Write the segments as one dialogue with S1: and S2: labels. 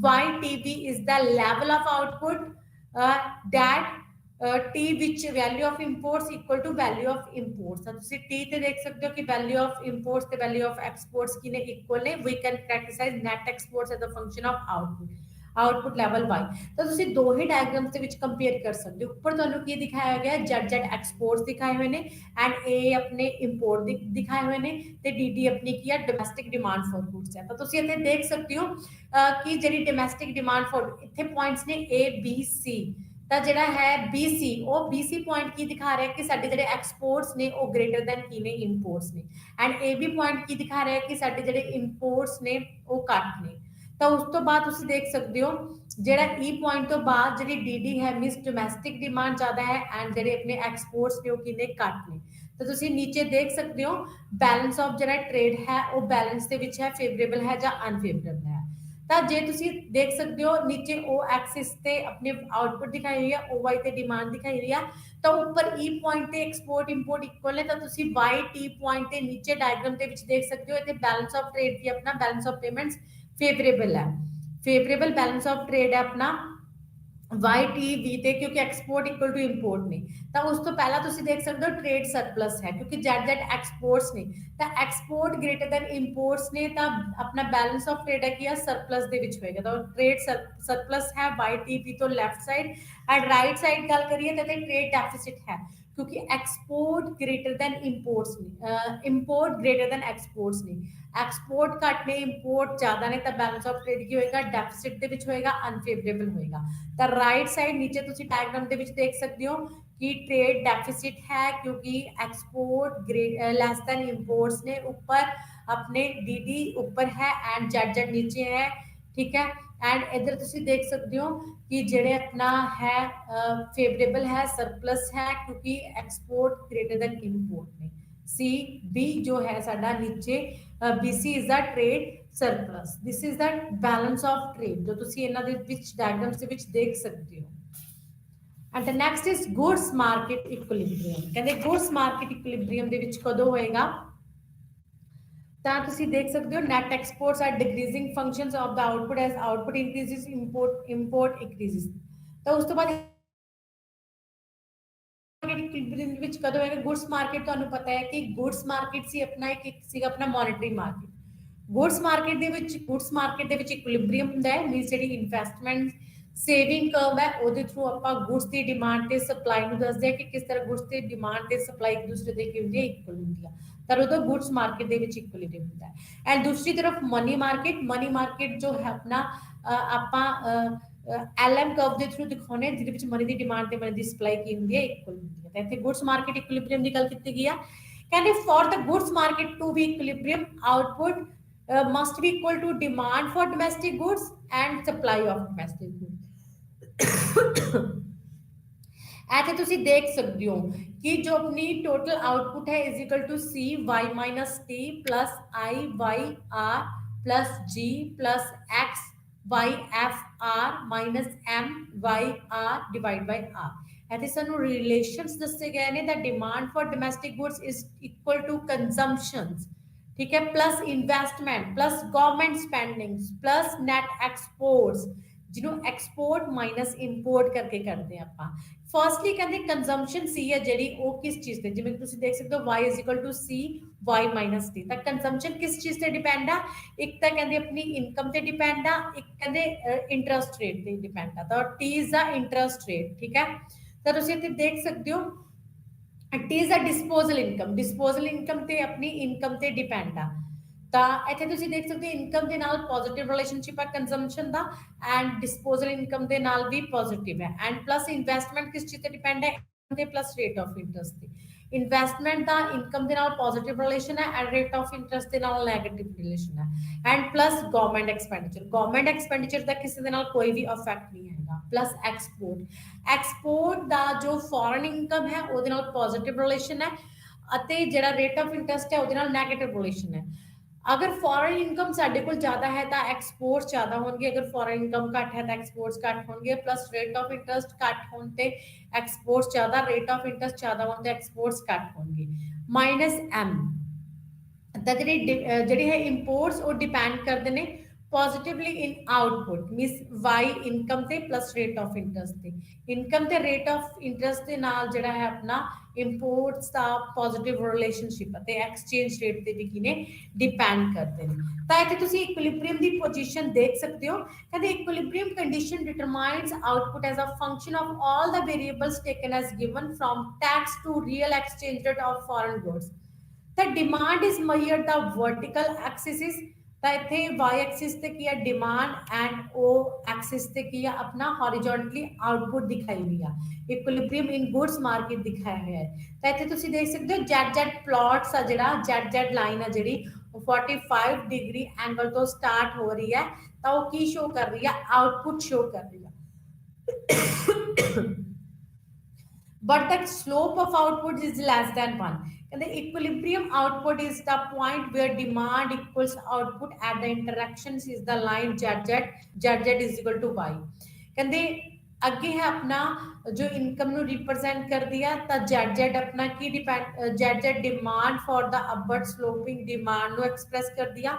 S1: YTB is the level of output that T which value of imports equal to value of imports। ਤਾਂ ਤੁਸੀਂ T ਤੇ ਦੇਖ ਸਕਦੇ ਹੋ ਕਿ value of imports ਤੇ value of exports ਕਿਨੇ equal ਨੇ। We can characterize net exports as a function of output level y। ਤਾਂ ਤੁਸੀਂ ਦੋ ਹੀ ਡਾਇਗਰਾਮਸ ਦੇ ਵਿੱਚ ਕੰਪੇਅਰ ਕਰ ਸਕਦੇ ਹੋ। ਉੱਪਰ ਤੁਹਾਨੂੰ ਕੀ ਦਿਖਾਇਆ ਗਿਆ Z ਐਕਸਪੋਰਟਸ ਦਿਖਾਏ ਹੋਏ ਨੇ ਐਂਡ A ਆਪਣੇ ਇੰਪੋਰਟ ਦਿਖਾਏ ਹੋਏ ਨੇ ਤੇ DD ਆਪਣੀ ਕੀ ਹੈ ਡੋਮੈਸਟਿਕ ਡਿਮਾਂਡ ਫॉर ਗੁੱਡਸ ਹੈ। ਤਾਂ ਤੁਸੀਂ ਇੱਥੇ ਦੇਖ ਸਕਦੇ ਹੋ ਕਿ ਜਿਹੜੀ ਡੋਮੈਸਟਿਕ ਡਿਮਾਂਡ ਫॉर ਇੱਥੇ ਪੁਆਇੰਟਸ ਨੇ A B C। ਤਾਂ ਜਿਹੜਾ ਹੈ BC ਉਹ BC ਪੁਆਇੰਟ ਕੀ ਦਿਖਾ ਰਿਹਾ ਕਿ ਸਾਡੇ ਜਿਹੜੇ ਐਕਸਪੋਰਟਸ ਨੇ ਉਹ ਗ੍ਰੇਟਰ ਦੈਨ ਕੀ ਨੇ ਇੰਪੋਰਟਸ ਨੇ ਐਂਡ AB ਪੁਆਇੰਟ ਕੀ ਦਿਖਾ ਰਿਹਾ ਕਿ ਸਾਡੇ ਜਿਹੜੇ ਇੰਪੋਰਟਸ ਨੇ ਉਹ ਘੱਟ ਨੇ। ਤਾਂ ਉਸ ਤੋਂ ਬਾਅਦ ਤੁਸੀਂ ਦੇਖ ਸਕਦੇ ਹੋ ਜਿਹੜਾ E ਪੁਆਇੰਟ ਤੋਂ ਬਾਅਦ ਜਿਹੜੀ DD ਹੈ ਮੀਨਸ ਡੋਮੈਸਟਿਕ ਡਿਮਾਂਡ ਜ਼ਿਆਦਾ ਹੈ ਐਂਡ ਜਿਹੜੇ ਆਪਣੇ ਐਕਸਪੋਰਟਸ ਨੇ ਉਹ ਕਿੰਨੇ ਘੱਟ ਨੇ। ਤਾਂ ਤੁਸੀਂ ਨੀਚੇ ਦੇਖ ਸਕਦੇ ਹੋ ਬੈਲੈਂਸ ਆਫ ਜਿਹੜਾ ਟ੍ਰੇਡ ਹੈ ਉਹ ਬੈਲੈਂਸ ਦੇ ਵਿੱਚ ਹੈ ਫੇਵਰੇਬਲ ਹੈ ਜਾਂ ਅਨਫੇਵਰੇਬਲ ਹੈ। ਤਾਂ ਜੇ ਤੁਸੀਂ ਦੇਖ ਸਕਦੇ ਹੋ ਨੀਚੇ O ਐਕਸਿਸ ਤੇ ਆਪਣੀ ਆਊਟਪੁੱਟ ਦਿਖਾਈ ਹੋਈ ਹੈ OY ਤੇ ਡਿਮਾਂਡ ਦਿਖਾਈ ਹੋਈ ਹੈ ਤਾਂ ਉੱਪਰ E ਪੁਆਇੰਟ ਤੇ ਐਕਸਪੋਰਟ ਇੰਪੋਰਟ ਇਕੁਅਲ ਹੈ। ਤਾਂ ਤੁਸੀਂ YT ਪੁਆਇੰਟ ਤੇ ਨੀਚੇ ਡਾਇਗਰਾਮ ਦੇ ਵਿੱਚ ਦੇਖ ਸਕਦੇ ਹੋ ਇੱਥੇ ਬੈਲੈਂਸ ਆਫ ਟ੍ਰੇਡ ਕੀ ਆਪਣਾ ਬੈਲੈਂਸ ਆਫ ਪੇਮੈਂਟਸ फेवरेबल है फेवरेबल बैलेंस ऑफ ट्रेड है अपना YTV ਤੇ ਕਿਉਂਕਿ ਐਕਸਪੋਰਟ ਇਕੁਅਲ ਟੂ ਇੰਪੋਰਟ ਨੇ। ਤਾਂ ਉਸ ਤੋਂ ਪਹਿਲਾਂ ਤੁਸੀਂ ਦੇਖ ਸਕਦੇ ਹੋ ਟ੍ਰੇਡ ਸਰਪਲਸ ਹੈ ਕਿਉਂਕਿ ZZ ਐਕਸਪੋਰਟਸ ਨੇ ਤਾਂ ਐਕਸਪੋਰਟ ਗ੍ਰੇਟਰ ਦੈਨ ਇੰਪੋਰਟਸ ਨੇ ਤਾਂ ਆਪਣਾ ਬੈਲੈਂਸ ਆਫ ਟ੍ਰੇਡ ਹੈ ਕੀ ਹੈ ਸਰਪਲਸ ਦੇ ਵਿੱਚ ਹੋਏਗਾ। ਤਾਂ ਟ੍ਰੇਡ ਸਰਪਲਸ ਹੈ YTP ਤੋਂ left side and right side ਗੱਲ ਕਰੀਏ ਤਾਂ ਟ੍ਰੇਡ ਡੈਫਿਸਿਟ ਹੈ ਕਿਉਂਕਿ ਐਕਸਪੋਰਟ ਗ੍ਰੇਟਰ ਦੈਨ ਇੰਪੋਰਟਸ ਨੇ ਇੰਪੋਰਟ ਗ੍ਰੇਟਰ ਦੈਨ ਐਕਸਪੋਰਟਸ ਨੇ। ਐਕਸਪੋਰਟ ਘੱਟ ਨੇ ਇੰਪੋਰਟ ਜ਼ਿਆਦਾ ਨੇ ਤਾਂ ਬੈਲੈਂਸ ਆਫ ਟ੍ਰੇਡ ਕੀ ਹੋਏਗਾ ਡੈਫਿਸਿਟ ਦੇ ਵਿੱਚ ਹੋਏਗਾ ਅਨਫੇਵਰੇਬਲ ਹੋਏਗਾ। ਤਾਂ ਰਾਈਟ ਸਾਈਡ ਨੀਚੇ ਤੁਸੀਂ ਡਾਇਗਰਾਮ ਦੇ ਵਿੱਚ ਦੇਖ ਸਕਦੇ ਹੋ कि ट्रेड डेफिसिट है क्योंकि एक्सपोर्ट लेस देन इंपोर्ट्स ने ऊपर अपने DD ऊपर है एंड जेड नीचे है ठीक है। एंड इधर तुम देख सकते हो कि जेड़े अपना है फेवरेबल है सरप्लस है क्योंकि एक्सपोर्ट ग्रेटर देन इंपोर्ट ने। सी बी जो है साडा नीचे BC is the trade surplus this is the balance of trade जो तुम इन्हां दे विच डायग्राम्स दे विच देख सकते हो। And the next is goods market equilibrium कहते goods market equilibrium ਦੇ ਵਿੱਚ ਕਦੋਂ ਹੋਏਗਾ ਤਾਂ ਤੁਸੀਂ ਦੇਖ ਸਕਦੇ ਹੋ net exports are decreasing functions of the output as output increases import increases। ਤਾਂ ਉਸ ਤੋਂ ਬਾਅਦ equilibrium ਵਿੱਚ ਕਦੋਂ ਹੋਏਗਾ goods market ਤੁਹਾਨੂੰ ਪਤਾ ਹੈ ਕਿ goods market ਸੀ ਆਪਣਾ ਇੱਕ ਸੀਗਾ ਆਪਣਾ monetary market। goods market ਦੇ ਵਿੱਚ equilibrium ਹੁੰਦਾ ਹੈ ਮੀਨਸ ਜਿਹੜੀ ਇਨਵੈਸਟਮੈਂਟ ਸੇਵਿੰਗ ਕਰਵ ਹੈ ਉਹਦੇ ਥਰੂ ਆਪਾਂ ਗੁੱਡਸ ਦੀ ਡਿਮਾਂਡ ਤੇ ਸਪਲਾਈ ਨੂੰ ਦੱਸਦੇ ਆ ਕਿ ਕਿਸ ਤਰ੍ਹਾਂ ਗੁੱਡਸ ਦੀ ਡਿਮਾਂਡ ਤੇ ਸਪਲਾਈ ਇੱਕ ਦੂਸਰੇ ਦੇ ਕੀ ਹੁੰਦੀ ਹੈ ਇਕੁਅਲ ਹੁੰਦੀ ਆ। ਤਾਂ ਉਦੋਂ ਗੁੱਡਸ ਮਾਰਕੀਟ ਦੇ ਵਿੱਚ ਇਕੁਅਲਿਟੀ ਹੁੰਦਾ ਹੈ। ਐਂਡ ਦੂਸਰੀ ਤਰਫ ਮਨੀ ਮਾਰਕੀਟ ਜੋ ਹੈ ਆਪਣਾ ਆਪਾਂ LM ਕਰਵ ਦੇ ਥਰੂ ਦਿਖਾਉਣੇ ਜਿਹਦੇ ਵਿੱਚ ਮਨੀ ਦੀ ਡਿਮਾਂਡ ਤੇ ਮਨੀ ਦੀ ਸਪਲਾਈ ਕੀ ਹੁੰਦੀ ਹੈ ਇਕੁਅਲ ਹੁੰਦੀ ਹੈ। ਤਾਂ ਇੱਥੇ ਗੁੱਡਸ ਮਾਰਕੀਟ ਇਕੁਇਲਿਬ੍ਰੀਅਮ ਦੀ ਗੱਲ ਕੀਤੀ ਗਈ ਆ ਕਹਿੰਦੇ for the goods market to be equilibrium output must be equal to demand for domestic goods and supply of domestic goods। ऐसे तुसी देख सकते हो कि जो अपनी टोटल आउटपुट है is equal to C Y minus T plus I Y R plus G plus X Y F R minus M Y R divide by R. ऐसे सानू रिलेशंस दसे गए ने that demand for domestic goods is equal to consumptions ठीक है plus investment plus government spendings plus net exports जिन्होंने export minus import करके करते हैं ਆਪਾਂ। फर्स्टली कहते कंजम्पशन सी है ਜਿਹੜੀ ਉਹ किस चीज ਤੇ ਜਿਵੇਂ ਤੁਸੀਂ ਦੇਖ ਸਕਦੇ ਹੋ y is equal to c y minus t ਤਾਂ ਕੰਜ਼ੰਪਸ਼ਨ ਕਿਸ ਚੀਜ਼ ਤੇ ਡਿਪੈਂਡ ਆ ਇੱਕ ਤਾਂ ਕਹਿੰਦੇ ਆਪਣੀ ਇਨਕਮ ਤੇ ਡਿਪੈਂਡ ਆ ਇੱਕ ਕਹਿੰਦੇ ਇੰਟਰਸਟ ਰੇਟ ਤੇ ਡਿਪੈਂਡ ਆ। ਤਾਂ t is the interest rate ਠੀਕ ਹੈ। ਤਾਂ ਤੁਸੀਂ ਇੱਥੇ ਦੇਖ ਸਕਦੇ ਹੋ t is the disposal income ਤੇ ਆਪਣੀ ਇਨਕਮ ਤੇ ਡਿਪੈਂਡ ਆ। ਤਾਂ ਇੱਥੇ ਤੁਸੀਂ ਦੇਖ ਸਕਦੇ ਹੋ ਇਨਕਮ ਦੇ ਨਾਲ ਪੋਜ਼ਿਟਿਵ ਰਿਲੇਸ਼ਨਸ਼ਿਪ ਹੈ consumption the and disposal income ਦੇ ਨਾਲ ਵੀ ਪੋਜ਼ਿਟਿਵ ਹੈ ਐਂਡ ਪਲੱਸ ਇਨਵੈਸਟਮੈਂਟ ਕਿਸ ਚੀਜ਼ ਤੇ ਡਿਪੈਂਡ ਹੈ ਤੇ ਪਲੱਸ ਰੇਟ ਆਫ ਇੰਟਰਸਟ ਤੇ। ਇਨਵੈਸਟਮੈਂਟ ਦਾ ਇਨਕਮ ਦੇ ਨਾਲ ਪੋਜ਼ਿਟਿਵ ਰਿਲੇਸ਼ਨ ਹੈ ਐਂਡ ਰੇਟ ਆਫ ਇੰਟਰਸਟ ਦੇ ਨਾਲ ਨੈਗੇਟਿਵ ਰਿਲੇਸ਼ਨ ਹੈ ਐਂਡ ਪਲੱਸ ਗਵਰਨਮੈਂਟ ਐਕਸਪੈਂਡੀਚਰ ਦਾ ਕਿਸੇ ਦੇ ਨਾਲ ਕੋਈ ਵੀ ਇਫੈਕਟ ਨਹੀਂ ਹੈਗਾ ਪਲੱਸ ਐਕਸਪੋਰਟ ਦਾ ਜੋ ਫੋਰਨ ਇਨਕਮ ਹੈ ਉਹਦੇ ਨਾਲ ਪੋਜ਼ਿਟਿਵ ਰਿਲੇਸ਼ਨ ਹੈ ਅਤੇ ਜਿਹੜਾ ਰੇਟ ਆਫ ਇੰਟਰਸਟ ਹੈ ਉਹਦੇ ਨਾਲ ਨੈਗੇਟਿਵ ਰਿਲੇਸ਼ਨ ਹੈ। अगर फॉरेन इनकम साडे कोल ज्यादा है तो एक्सपोर्ट्स ज्यादा होंगे अगर फॉरेन इनकम घट है तो एक्सपोर्ट्स घट होंगे प्लस रेट ऑफ इंटरेस्ट घट होने एक्सपोर्ट्स ज्यादा रेट ऑफ इंटरेस्ट ज्यादा होने एक्सपोर्ट्स घट होंगे माइनस एम। तो जिहड़ी है इंपोर्ट्स वो डिपेंड करते हैं positively in output means Y income ते प्लस रेट ऑफ इंटरेस्ट ते इनकम ते रेट ऑफ इंटरेस्ट ਦੇ ਨਾਲ ਜਿਹੜਾ ਹੈ ਆਪਣਾ ਇੰਪੋਰਟਸ ਦਾ ਪੋਜ਼ਿਟਿਵ ਰਿਲੇਸ਼ਨਸ਼ਿਪ ਅਤੇ ਐਕਸਚੇਂਜ ਰੇਟ ਤੇ ਵੀ ਕਿਨੇ ਡਿਪੈਂਡ ਕਰਦੇ ਨੇ ਤਾਂ ਇੱਥੇ ਤੁਸੀਂ ਇਕੁਇਲਿਬ੍ਰੀਅਮ ਦੀ ਪੋਜੀਸ਼ਨ ਦੇਖ ਸਕਦੇ ਹੋ ਕਹਿੰਦੇ equilibrium condition determines output as a function of all the variables taken as given from tax to real exchange rate of foreign goods the demand is measured the vertical axis is ਤਾਂ ਇੱਥੇ y Axis ਤੇ ਕੀ ਹੈ demand and o Axis ਤੇ ਕੀ ਹੈ ਆਪਣਾ ਹੌਰੀਜ਼ੌਂਟਲੀ output ਦਿਖਾਈ ਹੋਈ ਆ ਇਕੁਇਲਿਬ੍ਰੀਅਮ ਇਨ ਗੁੱਡਸ ਮਾਰਕੀਟ ਦਿਖਾਇਆ ਹੋਇਆ ਹੈ ਤਾਂ ਇੱਥੇ ਤੁਸੀਂ ਦੇਖ ਸਕਦੇ ਹੋ Z ਪਲਾਟਸ ਆ ਜਿਹੜਾ Z ਲਾਈਨ ਆ ਜਿਹੜੀ ਉਹ 45 ਡਿਗਰੀ ਐਂਗਲ ਤੋਂ ਸਟਾਰਟ ਹੋ ਰਹੀ ਹੈ ਤਾਂ ਉਹ ਕੀ ਸ਼ੋ ਕਰ ਰਹੀ ਹੈ ਆਊਟਪੁੱਟ ਸ਼ੋ ਕਰ ਰਹੀ ਹੈ but the slope of output is less than 1 and the equilibrium output is the point where demand equals output at the interactions is the line z is equal to y ਕਹਿੰਦੇ ਅੱਗੇ ਹੈ ਆਪਣਾ ਜੋ income ਨੂੰ represent ਕਰਦੀ ਹੈ ਤਾਂ z ਆਪਣਾ ਕੀ ਡਿਪੈਂਡ z ਡਿਮਾਂਡ ਫॉर ਦਾ ਅਪਵਰਡ ਸਲੋਪਿੰਗ ਡਿਮਾਂਡ ਨੂੰ ਐਕਸਪ੍ਰੈਸ ਕਰਦੀ ਆ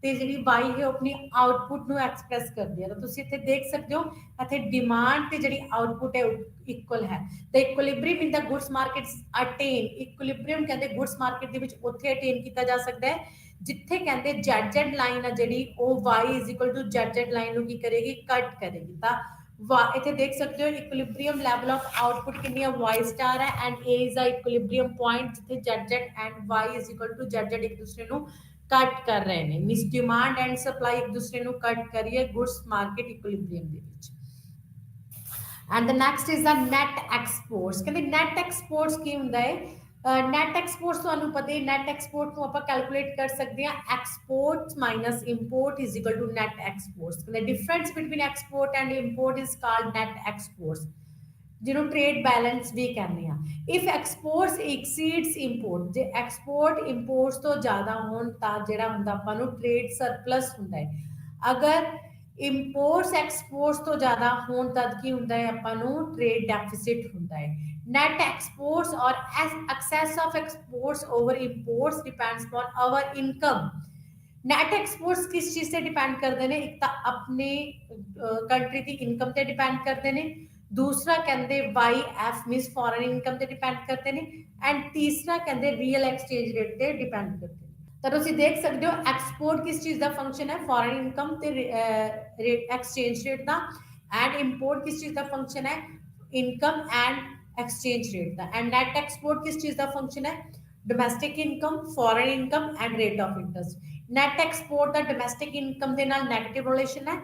S1: ਤੇ ਜਿਹੜੀ y ਹੈ ਆਪਣੀ ਆਊਟਪੁੱਟ ਨੂੰ ਐਕਸਪ੍ਰੈਸ ਕਰਦੀ ਹੈ ਤਾਂ ਤੁਸੀਂ ਇੱਥੇ ਦੇਖ ਸਕਦੇ ਹੋ ਇੱਥੇ ਡਿਮਾਂਡ ਤੇ ਜਿਹੜੀ ਆਊਟਪੁੱਟ ਹੈ ਇਕੁਅਲ ਹੈ ਤੇ ਇਕੁਇਲਿਬ੍ਰੀਅਮ ਇਨ ਦਾ ਗੁੱਡਸ ਮਾਰਕੀਟਸ ਅਟੇਨ ਇਕੁਇਲਿਬ੍ਰੀਅਮ ਕਹਿੰਦੇ ਗੁੱਡਸ ਮਾਰਕੀਟ ਦੇ ਵਿੱਚ ਉੱਥੇ ਅਟੇਨ ਕੀਤਾ ਜਾ ਸਕਦਾ ਹੈ ਜਿੱਥੇ ਕਹਿੰਦੇ z ਲਾਈਨ ਆ ਜਿਹੜੀ ਉਹ y z ਲਾਈਨ ਨੂੰ ਕੀ ਕਰੇਗੀ ਕੱਟ ਕਰੇਗੀ ਤਾਂ ਇੱਥੇ ਦੇਖ ਸਕਦੇ ਹੋ ਇਕੁਇਲਿਬ੍ਰੀਅਮ ਲੈਵਲ ਆਫ ਆਊਟਪੁੱਟ ਕਿੰਨੀ ਹੈ y ਸਟਾਰ ਹੈ and a is a equilibrium point ਜਿੱਥੇ z ਐਂਡ y z ਇੱਕ ਦੂਸਰੇ ਨੂੰ ਕੱਟ ਕਰ ਰਹੇ ਨੇ ਮਿਸ ਡਿਮਾਂਡ ਐਂਡ ਸਪਲਾਈ ਇੱਕ ਦੂਸਰੇ ਨੂੰ ਕੱਟ ਕਰੀਏ ਗੁੱਡਸ ਮਾਰਕੀਟ ਇਕੁਇਲਿਬ੍ਰੀਅਮ ਦੇ ਵਿੱਚ and the next is the net exports ਕਹਿੰਦੇ ਨੈਟ ਐਕਸਪੋਰਟਸ ਕੀ ਹੁੰਦਾ ਹੈ ਨੈਟ ਐਕਸਪੋਰਟਸ ਤੁਹਾਨੂੰ ਪਤਾ ਹੈ ਨੈਟ ਐਕਸਪੋਰਟ ਨੂੰ ਆਪਾਂ ਕੈਲਕੂਲੇਟ ਕਰ ਸਕਦੇ ਹਾਂ exports minus import is equal to net exports ਕਹਿੰਦੇ difference between export and import is called net exports ਜਿਹਨੂੰ ਟ੍ਰੇਡ ਬੈਲੈਂਸ ਵੀ ਕਹਿੰਦੇ ਆ ਇਫ ਐਕਸਪੋਰਟਸ ਐਕਸੀਡਸ ਇੰਪੋਰਟ ਜੇ ਐਕਸਪੋਰਟ ਇੰਪੋਰਟਸ ਤੋਂ ਜ਼ਿਆਦਾ ਹੋਣ ਤਾਂ ਜਿਹੜਾ ਹੁੰਦਾ ਆਪਾਂ ਨੂੰ ਟ੍ਰੇਡ ਸਰਪਲਸ ਹੁੰਦਾ ਹੈ ਅਗਰ ਇੰਪੋਰਟਸ ਐਕਸਪੋਰਟਸ ਤੋਂ ਜ਼ਿਆਦਾ ਹੋਣ ਤਦ ਕੀ ਹੁੰਦਾ ਹੈ ਆਪਾਂ ਨੂੰ ਟ੍ਰੇਡ ਡੈਫਿਸਿਟ ਹੁੰਦਾ ਹੈ net exports or as excess of exports over imports depends on our income net exports किस चीज से डिपेंड करते हैं एक तो अपने कंट्री की इनकम ते डिपेंड करते हैं दूसरा कहते Y F means foreign income ते डिपेंड करते हैं एंड तीसरा कहते रियल एक्सचेंज रेट ते डिपेंड करते हैं ਤਾਂ ਤੁਸੀਂ ਦੇਖ ਸਕਦੇ ਹੋ ਐਕਸਪੋਰਟ ਕਿਸ ਚੀਜ਼ ਦਾ ਫੰਕਸ਼ਨ ਹੈ ਫੋਰਨ ਇਨਕਮ ਤੇ rate exchange rate the and import ਕਿਸ ਚੀਜ਼ ਦਾ ਫੰਕਸ਼ਨ ਹੈ income and exchange rate the and net export ਕਿਸ ਚੀਜ਼ ਦਾ ਫੰਕਸ਼ਨ ਹੈ domestic income foreign income and rate of interest net export the domestic income ਦੇ ਨਾਲ negative relation ਹੈ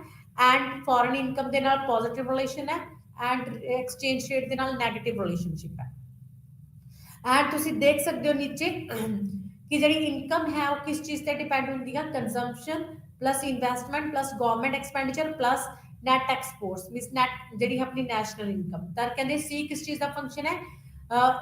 S1: and foreign income ਦੇ ਨਾਲ ਪੋਜ਼ਿਟਿਵ ਰਿਲੇਸ਼ਨ ਹੈ ਐਂਡ ਐਕਸਚੇਂਜ ਰੇਟ ਦੇ ਨਾਲ ਨੈਗੇਟਿਵ ਰਿਲੇਸ਼ਨਸ਼ਿਪ ਹੈ ਐਂਡ ਤੁਸੀਂ ਦੇਖ ਸਕਦੇ ਹੋ ਨੀਚੇ कि जी इनकम है वो किस चीज से डिपेंड होती है consumption plus investment plus government expenditure plus net exports means net जी अपनी नैशनल इनकम तर कहते सी किस चीज का फंक्शन है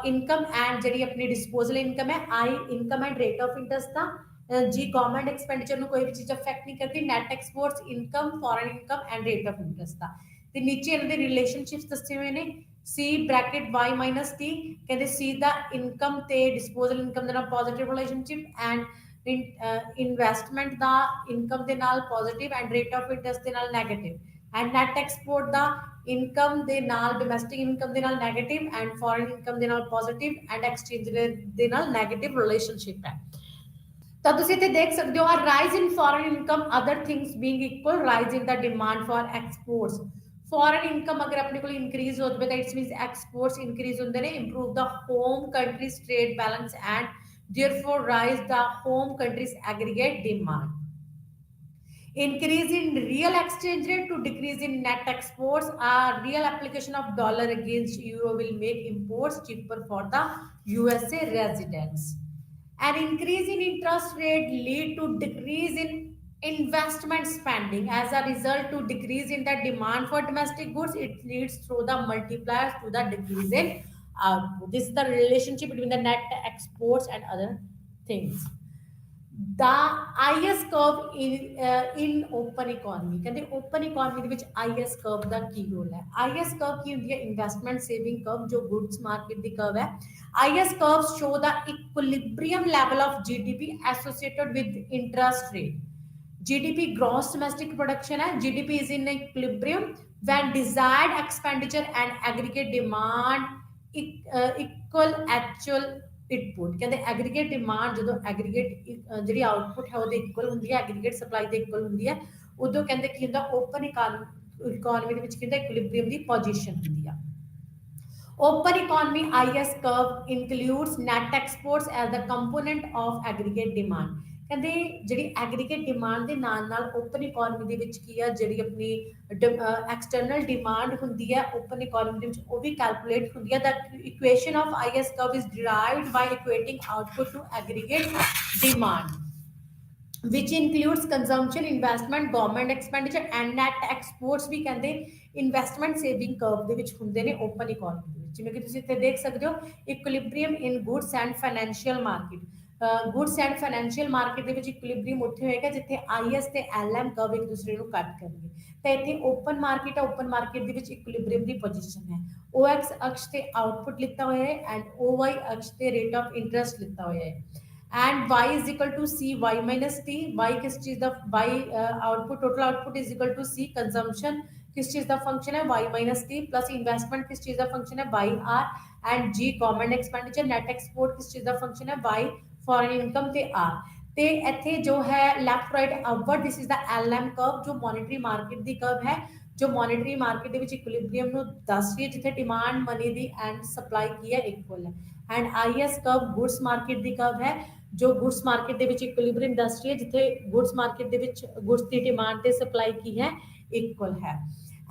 S1: इनकम एंड जी अपनी डिस्पोजल इनकम है आई income and rate of interest का जी गवर्नमेंट एक्सपेंडिचर में कोई भी चीज अफेक्ट नहीं करती net exports income foreign income and rate of interest का ते नीचे इन्होंने रिलेशनशिप्स दसे हुए ने C bracket y minus T कहते सी द इनकम ते डिस्पोजल इनकम दे नाल पॉजिटिव रिलेशनशिप एंड इन्वेस्टमेंट दा इनकम दे नाल positive and rate of interest दे नाल नेगेटिव एंड नेट एक्सपोर्ट दा इनकम दे नाल डोमेस्टिक इनकम दे नाल नेगेटिव एंड फॉरेन इनकम दे नाल पॉजिटिव एंड एक्सचेंज रेट दे नाल नेगेटिव रिलेशनशिप है ਤਾਂ ਤੁਸੀਂ ਇੱਥੇ ਦੇਖ ਸਕਦੇ ਹੋ rise in foreign income other things being equal rise in the demand for exports foreign income अगर अपने को इंक्रीज हो जाए इट्स मींस एक्सपोर्ट्स इंक्रीज होंगे ने improve the home countries trade balance and therefore rise the home countries aggregate demand increase in real exchange rate to decrease in net exports a real application of dollar against euro will make imports cheaper for the USA residents an increase in interest rate lead to decrease in investment spending as a result to decrease in the demand for domestic goods it leads through the multipliers to the decrease in output this is the relationship between the net exports and other things the IS curve in open economy ਕਹਿੰਦੇ open economy ਦੇ ਵਿੱਚ IS curve ਦਾ ਕੀ role ਹੈ IS curve ਕੀ ਹੁੰਦੀ ਹੈ investment saving curve ਜੋ goods market ਦੀ curve ਹੈ IS curves show the equilibrium level of GDP associated with interest rate GDP gross domestic production है, GDP is in equilibrium when desired expenditure and aggregate demand equal actual input। कहते aggregate demand ਜਦੋਂ aggregate ਜਿਹੜੀ output है ਉਹਦੇ equal ਹੁੰਦੀ ਹੈ, aggregate supply ਦੇ equal ਹੁੰਦੀ ਹੈ, ਉਦੋਂ ਕਹਿੰਦੇ ਕੀ ਹੁੰਦਾ open economy ਦੇ ਵਿੱਚ ਕਹਿੰਦੇ equilibrium ਦੀ position ਹੁੰਦੀ ਆ। Open economy IS curve includes net exports as the component of aggregate demand। ਕਹਿੰਦੇ ਜਿਹੜੀ ਐਗਰੀਗੇਟ ਡਿਮਾਂਡ ਦੇ ਨਾਲ ਨਾਲ ਓਪਨ ਇਕਨੋਮੀ ਦੇ ਵਿੱਚ ਕੀ ਆ ਜਿਹੜੀ ਆਪਣੀ ਐਕਸਟਰਨਲ ਡਿਮਾਂਡ ਹੁੰਦੀ ਹੈ ਓਪਨ ਇਕਨੋਮੀ ਦੇ ਵਿੱਚ ਉਹ ਵੀ ਕੈਲਕੂਲੇਟ ਹੁੰਦੀ ਹੈ। The equation of IS curve is derived by equating output to aggregate demand which includes consumption, investment, government expenditure and net exports ਵੀ ਕਹਿੰਦੇ ਇਨਵੈਸਟਮੈਂਟ ਸੇਵਿੰਗ ਕਰਵ ਦੇ ਵਿੱਚ ਹੁੰਦੇ ਨੇ ਓਪਨ ਇਕਨੋਮੀ ਦੇ ਵਿੱਚ। ਜਿਵੇਂ ਕਿ ਤੁਸੀਂ ਇੱਥੇ ਦੇਖ ਸਕਦੇ ਹੋ equilibrium in goods and financial market. Goods and financial market ਦੇ ਵਿੱਚ ਇਕੁਇਲਿਬ੍ਰੀਅਮ ਉੱਥੇ ਹੋਏਗਾ ਜਿੱਥੇ ਆਈਐਸ ਤੇ ਐਲਐਮ ਕਰਵ ਇੱਕ ਦੂਸਰੇ ਨੂੰ ਕੱਟ ਕਰਨਗੇ। ਤਾਂ ਇੱਥੇ ਓਪਨ ਮਾਰਕੀਟ ਹੈ, ਓਪਨ ਮਾਰਕੀਟ ਦੇ ਵਿੱਚ ਇਕੁਇਲਿਬ੍ਰੀਅਮ ਦੀ ਪੋਜੀਸ਼ਨ ਹੈ। OX ਅਕਸ਼ ਤੇ ਆਊਟਪੁੱਟ ਲਿਖਤਾ ਹੋਇਆ ਹੈ ਐਂਡ OY ਅਕਸ਼ ਤੇ ਰੇਟ ਆਫ ਇੰਟਰਸਟ ਲਿਖਤਾ ਹੋਇਆ ਹੈ। And y is equal to c y minus t। y किस चीज का y output total output is equal to c consumption किस चीज का फंक्शन है y minus t plus investment किस चीज का फंक्शन है y r and g government expenditure net export किस चीज का फंक्शन है y फॉरेन इनकम ते r। ਤੇ ਇੱਥੇ ਜੋ ਹੈ left right upward this is the LM curve ਜੋ ਮੋਨਿਟਰੀ ਮਾਰਕੀਟ ਦੀ ਕਰਵ ਹੈ ਜੋ ਮੋਨਿਟਰੀ ਮਾਰਕੀਟ ਦੇ ਵਿੱਚ ਇਕੁਇਲਿਬ੍ਰੀਅਮ ਨੂੰ ਦੱਸ ਰਹੀ ਹੈ ਜਿੱਥੇ ਡਿਮਾਂਡ ਮਨੀ ਦੀ ਐਂਡ ਸਪਲਾਈ ਕੀ ਹੈ ਇਕੁਅਲ ਹੈ। And IS curve goods market ਦੀ ਕਰਵ ਹੈ ਜੋ ਗੁੱਡਸ ਮਾਰਕੀਟ ਦੇ ਵਿੱਚ ਇਕੁਇਲਿਬ੍ਰੀਅਮ ਦੱਸ ਰਹੀ ਹੈ ਜਿੱਥੇ ਗੁੱਡਸ ਮਾਰਕੀਟ ਦੇ ਵਿੱਚ ਗੁੱਡਸ ਦੀ ਡਿਮਾਂਡ ਤੇ ਸਪਲਾਈ ਕੀ ਹੈ ਇਕੁਅਲ ਹੈ।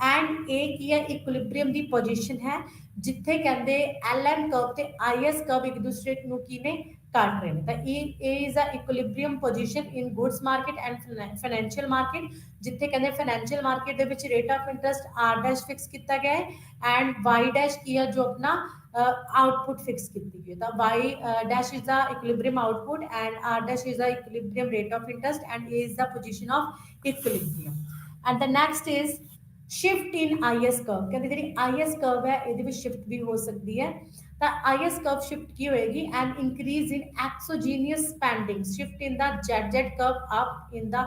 S1: ਐਂਡ ਇਹ ਕੀ ਹੈ ਇਕੁਇਲਿਬ੍ਰੀਅਮ ਦੀ ਪੋਜੀਸ਼ਨ ਹੈ ਜਿੱਥੇ ਕਹਿੰਦੇ ਐਲਐਮ ਕਰਵ ਤੇ ਆਈਐਸ ਕਰਵ ਇੱਕ ਦੂਸਰੇ ਨੂੰ ਕੀ ਨੇ ਕੱਟ ਰਹੇ ਨੇ। ਤਾਂ ਇਹ is a equilibrium position in goods market and financial market ਜਿੱਥੇ ਕਹਿੰਦੇ ਫਾਈਨੈਂਸ਼ੀਅਲ ਮਾਰਕੀਟ ਦੇ ਵਿੱਚ rate of interest R dash fix ਕੀਤਾ ਗਿਆ ਹੈ ਐਂਡ ਵਾਈ ਡੈਸ਼ ਕੀ ਹੈ ਜੋ ਆਪਣਾ output fix ਕੀਤੀ ਗਈ ਤਾਂ y dash is the equilibrium output and r dash is the equilibrium rate of interest and a is the position of equilibrium। and the next is shift in is curve। ਕਹਿੰਦੇ ਜਿਹੜੀ is curve ਹੈ ਇਹਦੇ ਵਿੱਚ shift ਵੀ ਹੋ ਸਕਦੀ ਹੈ ਤਾਂ is curve shift ਕੀ ਹੋਏਗੀ and increase in exogenous spending shift in the z curve up in the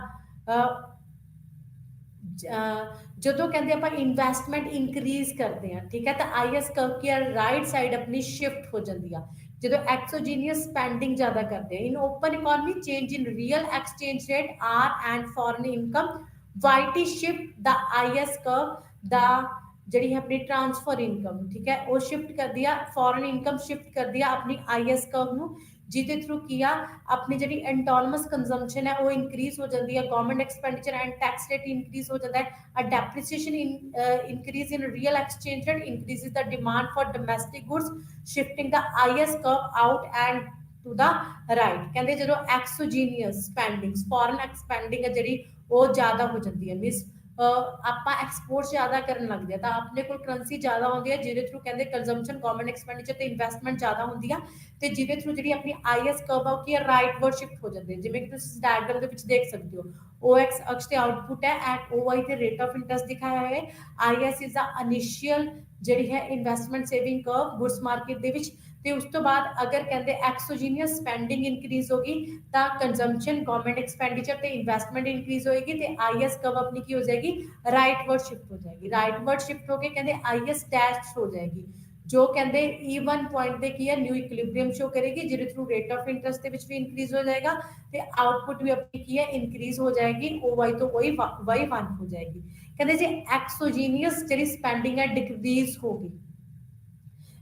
S1: ਜਦੋਂ ਕਹਿੰਦੇ ਆਪਾਂ ਇਨਵੈਸਟਮੈਂਟ ਇਨਕਰੀਜ਼ ਕਰਦੇ ਆ ਠੀਕ ਹੈ ਤਾਂ ਆਈਐਸ ਕਰਵ ਕੀ ਰਾਈਟ ਸਾਈਡ ਆਪਣੀ ਸ਼ਿਫਟ ਹੋ ਜਾਂਦੀ ਆ ਜਦੋਂ ਐਕਸੋਜੀਨੀਅਸ ਸਪੈਂਡਿੰਗ ਜ਼ਿਆਦਾ ਕਰਦੇ ਆ। In open economy change in real exchange rate R and foreign income Y T shift ਦਾ ਆਈਐਸ ਕਰਵ ਦਾ ਜਿਹੜੀ ਹੈ ਆਪਣੀ ਟ੍ਰਾਂਸਫਰ ਇਨਕਮ ਠੀਕ ਹੈ ਉਹ ਸ਼ਿਫਟ ਕਰਦੀ ਆ ਫੋਰਨ ਇਨਕਮ ਸ਼ਿਫਟ ਕਰਦੀ ਆ ਆਪਣੀ ਆਈਐਸ ਕਰਵ ਨੂੰ ਜਿਹਦੇ ਥਰੂ ਕੀ ਆ ਆਪਣੀ ਜਿਹੜੀ ਐਂਟੋਨਮਸ ਕੰਜ਼ੰਪਸ਼ਨ ਹੈ ਉਹ ਇਨਕਰੀਜ਼ ਹੋ ਜਾਂਦੀ ਹੈ government expenditure and tax rate increase ਹੋ ਜਾਂਦਾ ਹੈ ਅ ਡੈਪਰੀਸੀਏਸ਼ਨ increase in real exchange rate increases the demand for domestic goods shifting the is curve out and to the right। ਕਹਿੰਦੇ ਜਦੋਂ ਐਕਸੋਜੀਨੀਅਸ ਸਪੈਂਡਿੰਗਸ ਫੋਰਨ ਐਕਸਪੈਂਡਿੰਗ ਹੈ ਜਿਹੜੀ ਉਹ ਜ਼ਿਆਦਾ ਹੋ ਜਾਂਦੀ ਹੈ ਮੀਨਸ ਆਪਾਂ ਐਕਸਪੋਰਟ ਜ਼ਿਆਦਾ ਕਰਨ ਲੱਗਦੇ ਆ ਤਾਂ ਆਪਣੇ ਕੋਲ ਕਰੰਸੀ ਜ਼ਿਆਦਾ ਹੁੰਦੀ ਹੈ ਜਿਹਦੇ ਥਰੂ ਕਹਿੰਦੇ ਕੰਜ਼ੰਪਸ਼ਨ ਗਵਰਨਮੈਂਟ ਐਕਸਪੈਂਡੀਚਰ ਤੇ ਇਨਵੈਸਟਮੈਂਟ ਜ਼ਿਆਦਾ ਹੁੰਦੀ ਆ ਤੇ ਜਿਹਦੇ ਥਰੂ ਜਿਹੜੀ ਆਪਣੀ ਆਈਐਸ ਕਰਵ ਆ ਕੀ ਹੈ ਰਾਈਟ ਵਰਡ ਸ਼ਿਫਟ ਹੋ ਜਾਂਦੇ ਜਿਵੇਂ ਕਿ ਤੁਸੀਂ ਡਾਇਗਰਾਮ ਦੇ ਵਿੱਚ ਦੇਖ ਸਕਦੇ ਹੋ OX ਅਕਸ਼ ਤੇ ਆਊਟਪੁੱਟ ਹੈ ਐਂਡ OY ਤੇ ਰੇਟ ਆਫ ਇੰਟਰਸਟ ਦਿਖਾਇਆ ਹੋਇਆ ਹੈ। IS ਇਜ਼ ਦਾ ਇਨੀਸ਼ੀਅਲ ਜਿਹੜੀ ਹੈ investment saving curve goods market ਦੇ ਵਿੱਚ ਤੇ ਉਸ ਤੋਂ ਬਾਅਦ ਅਗਰ ਕਹਿੰਦੇ ਐਕਸੋਜੀਨੀਅਸ ਸਪੈਂਡਿੰਗ ਇਨਕਰੀਜ਼ ਹੋਗੀ ਤਾਂ ਕੰਜ਼ੰਪਸ਼ਨ ਗਵਰਨਮੈਂਟ ਐਕਸਪੈਂਡੀਚਰ ਤੇ ਇਨਵੈਸਟਮੈਂਟ ਇਨਕਰੀਜ਼ ਹੋਏਗੀ ਤੇ ਆਈਐਸ ਕਰਵ ਆਪਣੀ ਕੀ ਹੋ ਜਾਏਗੀ ਰਾਈਟ ਵਰਡ ਸ਼ਿਫਟ ਹੋ ਜਾਏਗੀ। ਰਾਈਟ ਵਰਡ ਸ਼ਿਫਟ ਹੋ ਕੇ ਕਹਿੰਦੇ ਆਈਐਸ ਡੈਸ਼ ਹੋ ਜਾਏਗੀ ਜੋ ਕਹਿੰਦੇ E1 ਪੁਆਇੰਟ ਤੇ ਕੀ ਹੈ ਨਿਊ ਇਕੁਇਲਿਬ੍ਰੀਅਮ ਸ਼ੋ ਕਰੇਗੀ ਜਿਹਦੇ ਥਰੂ ਰੇਟ ਆਫ ਇੰਟਰਸਟ ਦੇ ਵਿੱਚ ਵੀ ਇਨਕਰੀਜ਼ ਹੋ ਜਾਏਗਾ ਤੇ ਆਊਟਪੁੱਟ ਵੀ ਆਪਣੀ ਕੀ ਹੈ ਇਨਕਰੀਜ਼ ਹੋ ਜਾਏਗੀ OY ਤੋਂ Y1 ਹੋ ਜਾਏਗੀ। ਕਹਿੰਦੇ ਜੇ ਐਕਸੋਜੀਨੀਅਸ ਜਿਹੜੀ ਸਪੈਂਡਿੰਗ ਹੈ ਡਿਕਰੀਜ਼ ਹੋਗੀ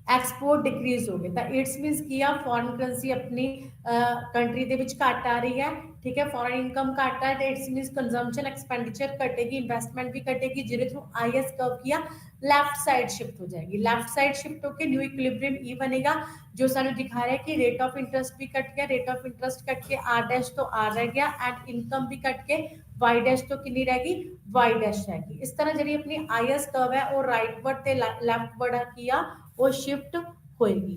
S1: एक्सपोर्ट डिक्रीज हो गए तो इट्स मीनस किया फॉरेन करेंसी अपनी कंट्री ਦੇ ਵਿੱਚ ਘਟ ਆ ਰਹੀ ਹੈ ठीक है फॉरेन इनकम घट है तो इट्स मीनस कंजम्पशन एक्सपेंडिचर घटेगी इन्वेस्टमेंट भी घटेगी जिसके थ्रू आईएस कर्व किया लेफ्ट साइड शिफ्ट हो जाएगी। लेफ्ट साइड शिफ्ट होकर न्यू इक्विलिब्रियम ई बनेगा जो सानू दिखा रहा है कि रेट ऑफ इंटरेस्ट भी कट गया रेट ऑफ इंटरेस्ट कट के आर डैश तो आर रह गया एंड इनकम भी कट के वाई डैश तो कितनी रहेगी वाई डैश रहेगी। इस तरह जी अपनी आईएस कर्व है वो राइटवर्ड ते लेफ्टवर्ड किया वो शिफ्ट होएगी।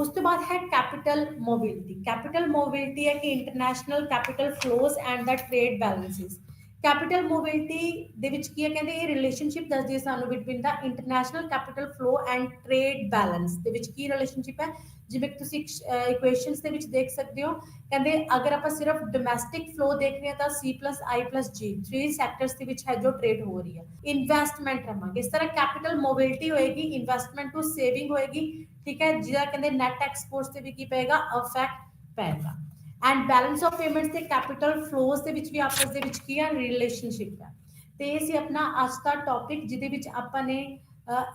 S1: उस तो बाद है कैपिटल मोबिलिटी। कैपिटल मोबिलिटी है कि international capital flows and the trade balances. Capital mobility ਦੇ ਵਿੱਚ ਕੀ ਹੈ ਕਹਿੰਦੇ ਇਹ ਰਿਲੇਸ਼ਨਸ਼ਿਪ ਦੱਸਦੀ ਹੈ ਸਾਨੂੰ between the international capital flow and trade balance ਦੇ ਵਿੱਚ ਕੀ ਰਿਲੇਸ਼ਨਸ਼ਿਪ ਹੈ ਜਿਵੇਂ ਕਿ ਤੁਸੀਂ ਇਕੁਏਸ਼ਨਸ ਦੇ ਵਿੱਚ ਦੇਖ ਸਕਦੇ ਹੋ, ਕਹਿੰਦੇ ਅਗਰ ਆਪਾਂ ਸਿਰਫ ਡੋਮੈਸਟਿਕ ਫਲੋ ਦੇਖ ਰਹੇ ਹਾਂ ਤਾਂ C+I+G 3 ਸੈਕਟਰਸ ਦੇ ਵਿੱਚ ਹੈ ਜੋ ਟ੍ਰੇਡ ਹੋ ਰਹੀ ਹੈ। ਇਨਵੈਸਟਮੈਂਟ ਰਵਾਂਗੇ, ਇਸ ਤਰ੍ਹਾਂ ਕੈਪੀਟਲ ਮੋਬਿਲਿਟੀ ਹੋਏਗੀ, ਇਨਵੈਸਟਮੈਂਟ ਟੂ ਸੇਵਿੰਗ ਹੋਏਗੀ, ਠੀਕ ਹੈ, ਜਿਹਦਾ ਕਹਿੰਦੇ ਨੈਟ ਐਕਸਪੋਰਟਸ ਤੇ ਵੀ ਕੀ ਪਏਗਾ, ਅਫੈਕਟ ਪਏਗਾ। ਐਂਡ ਬੈਲੈਂਸ ਆਫ ਪੇਮੈਂਟਸ ਤੇ ਕੈਪੀਟਲ ਫਲੋਜ਼ ਦੇ ਵਿੱਚ ਵੀ ਆਪਸ ਦੇ ਵਿੱਚ ਕੀ ਹੈ, ਰਿਲੇਸ਼ਨਸ਼ਿਪ ਹੈ। ਤੇ ਇਹ ਸੀ ਆਪਣਾ ਅੱਜ ਦਾ ਟੌਪਿਕ, ਜਿਹਦੇ ਵਿੱਚ ਆਪਾਂ ਨੇ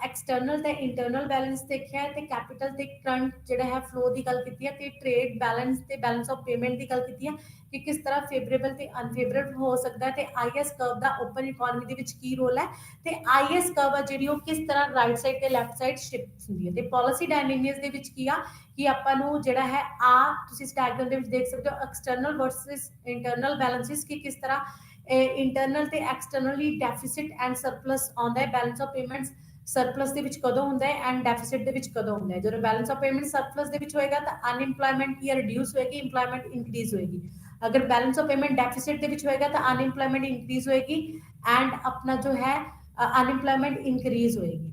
S1: ਐਕਸਟਰਨਲ ਤੇ ਇੰਟਰਨਲ ਬੈਲੈਂਸ ਦੇਖਿਆ ਹੈ, ਤੇ ਕੈਪੀਟਲ ਤੇ ਕਰੰਟ ਜਿਹੜਾ ਹੈ ਫਲੋ ਦੀ ਗੱਲ ਕੀਤੀ ਹੈ, ਤੇ ਟ੍ਰੇਡ ਬੈਲੈਂਸ ਤੇ ਬੈਲੈਂਸ ਆਫ ਪੇਮੈਂਟ ਦੀ ਗੱਲ ਕੀਤੀ ਹੈ ਕਿ ਕਿਸ ਤਰ੍ਹਾਂ ਫੇਵਰੇਬਲ ਤੇ ਅਨਫੇਵਰੇਬਲ ਹੋ ਸਕਦਾ ਹੈ, ਤੇ ਆਈਐਸ ਕਰਵ ਦਾ ਓਪਨ ਇਕਨੋਮੀ ਦੇ ਵਿੱਚ ਕੀ ਰੋਲ ਹੈ, ਤੇ ਆਈਐਸ ਕਰਵ ਆ ਜਿਹੜੀ ਉਹ ਕਿਸ ਤਰ੍ਹਾਂ ਰਾਈਟ ਸਾਈਡ ਤੇ ਲੈਫਟ ਸਾਈਡ ਸ਼ਿਫਟ ਹੁੰਦੀ ਹੈ। ਤੇ ਪਾਲਿਸੀ ਡਾਇਨਾਮਿਕਸ ਦੇ ਵਿੱਚ ਕੀ ਆ ਕਿ ਆਪਾਂ ਨੂੰ ਜਿਹੜਾ ਹੈ ਤੁਸੀਂ ਇਸ ਡਾਇਗਰਾਮ ਦੇ ਵਿੱਚ ਦੇਖ ਸਕਦੇ ਹੋ ਐਕਸਟਰਨਲ ਵਰਸਸ ਇੰਟਰਨਲ ਬੈਲੈਂਸਿਸ, ਕਿ ਕਿਸ ਤਰ੍ਹਾਂ ਇੰਟਰਨਲ ਤੇ ਐਕਸਟਰਨਲੀ ਡੈਫਿਸਿਟ ਐਂਡ ਸਰਪਲਸ ਆਉਂਦਾ ਹੈ, ਬੈਲੈਂਸ ਆਫ ਪੇਮੈਂਟਸ ਸਰਪਲਸ ਦੇ ਵਿੱਚ ਕਦੋਂ ਹੁੰਦਾ ਹੈ ਐਂਡ ਡੈਫਿਸਿਟ ਦੇ ਵਿੱਚ ਕਦੋਂ ਹੁੰਦਾ ਹੈ। ਜਦੋਂ ਬੈਲੈਂਸ ਆਫ ਪੇਮੈਂਟ ਸਰਪਲਸ ਦੇ ਵਿੱਚ ਹੋਏਗਾ ਤਾਂ ਅਨਇੰਪਲੋਇਮੈਂਟ ਕੀ ਰਿਡਿਊਸ ਹੋਏਗੀ, ਇੰਪਲੋਇਮੈਂਟ ਇੰਕਰੀਜ਼ ਹੋਏਗੀ। ਅਗਰ ਬੈਲੈਂਸ ਆਫ ਪੇਮੈਂਟ ਡੈਫਿਸਿਟ ਦੇ ਵਿੱਚ ਹੋਏਗਾ ਤਾਂ ਅਨਇੰਪਲੋਇਮੈਂਟ ਇੰਕਰੀਜ਼ ਹੋਏਗੀ ਐਂਡ ਆਪਣਾ ਜੋ ਹੈ ਅਨਇੰਪਲੋਇਮੈਂਟ ਇੰਕਰੀਜ਼ ਹੋਏਗੀ।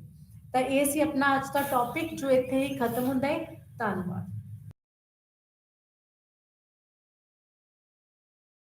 S1: ਤਾਂ ਇਹ ਸੀ ਆਪਣਾ ਅੱਜ ਦਾ ਟੌਪਿਕ, ਜੋ ਇੱਥੇ ਹੀ ਖਤਮ ਹੁੰਦਾ ਹੈ। ਧੰਨਵਾਦ।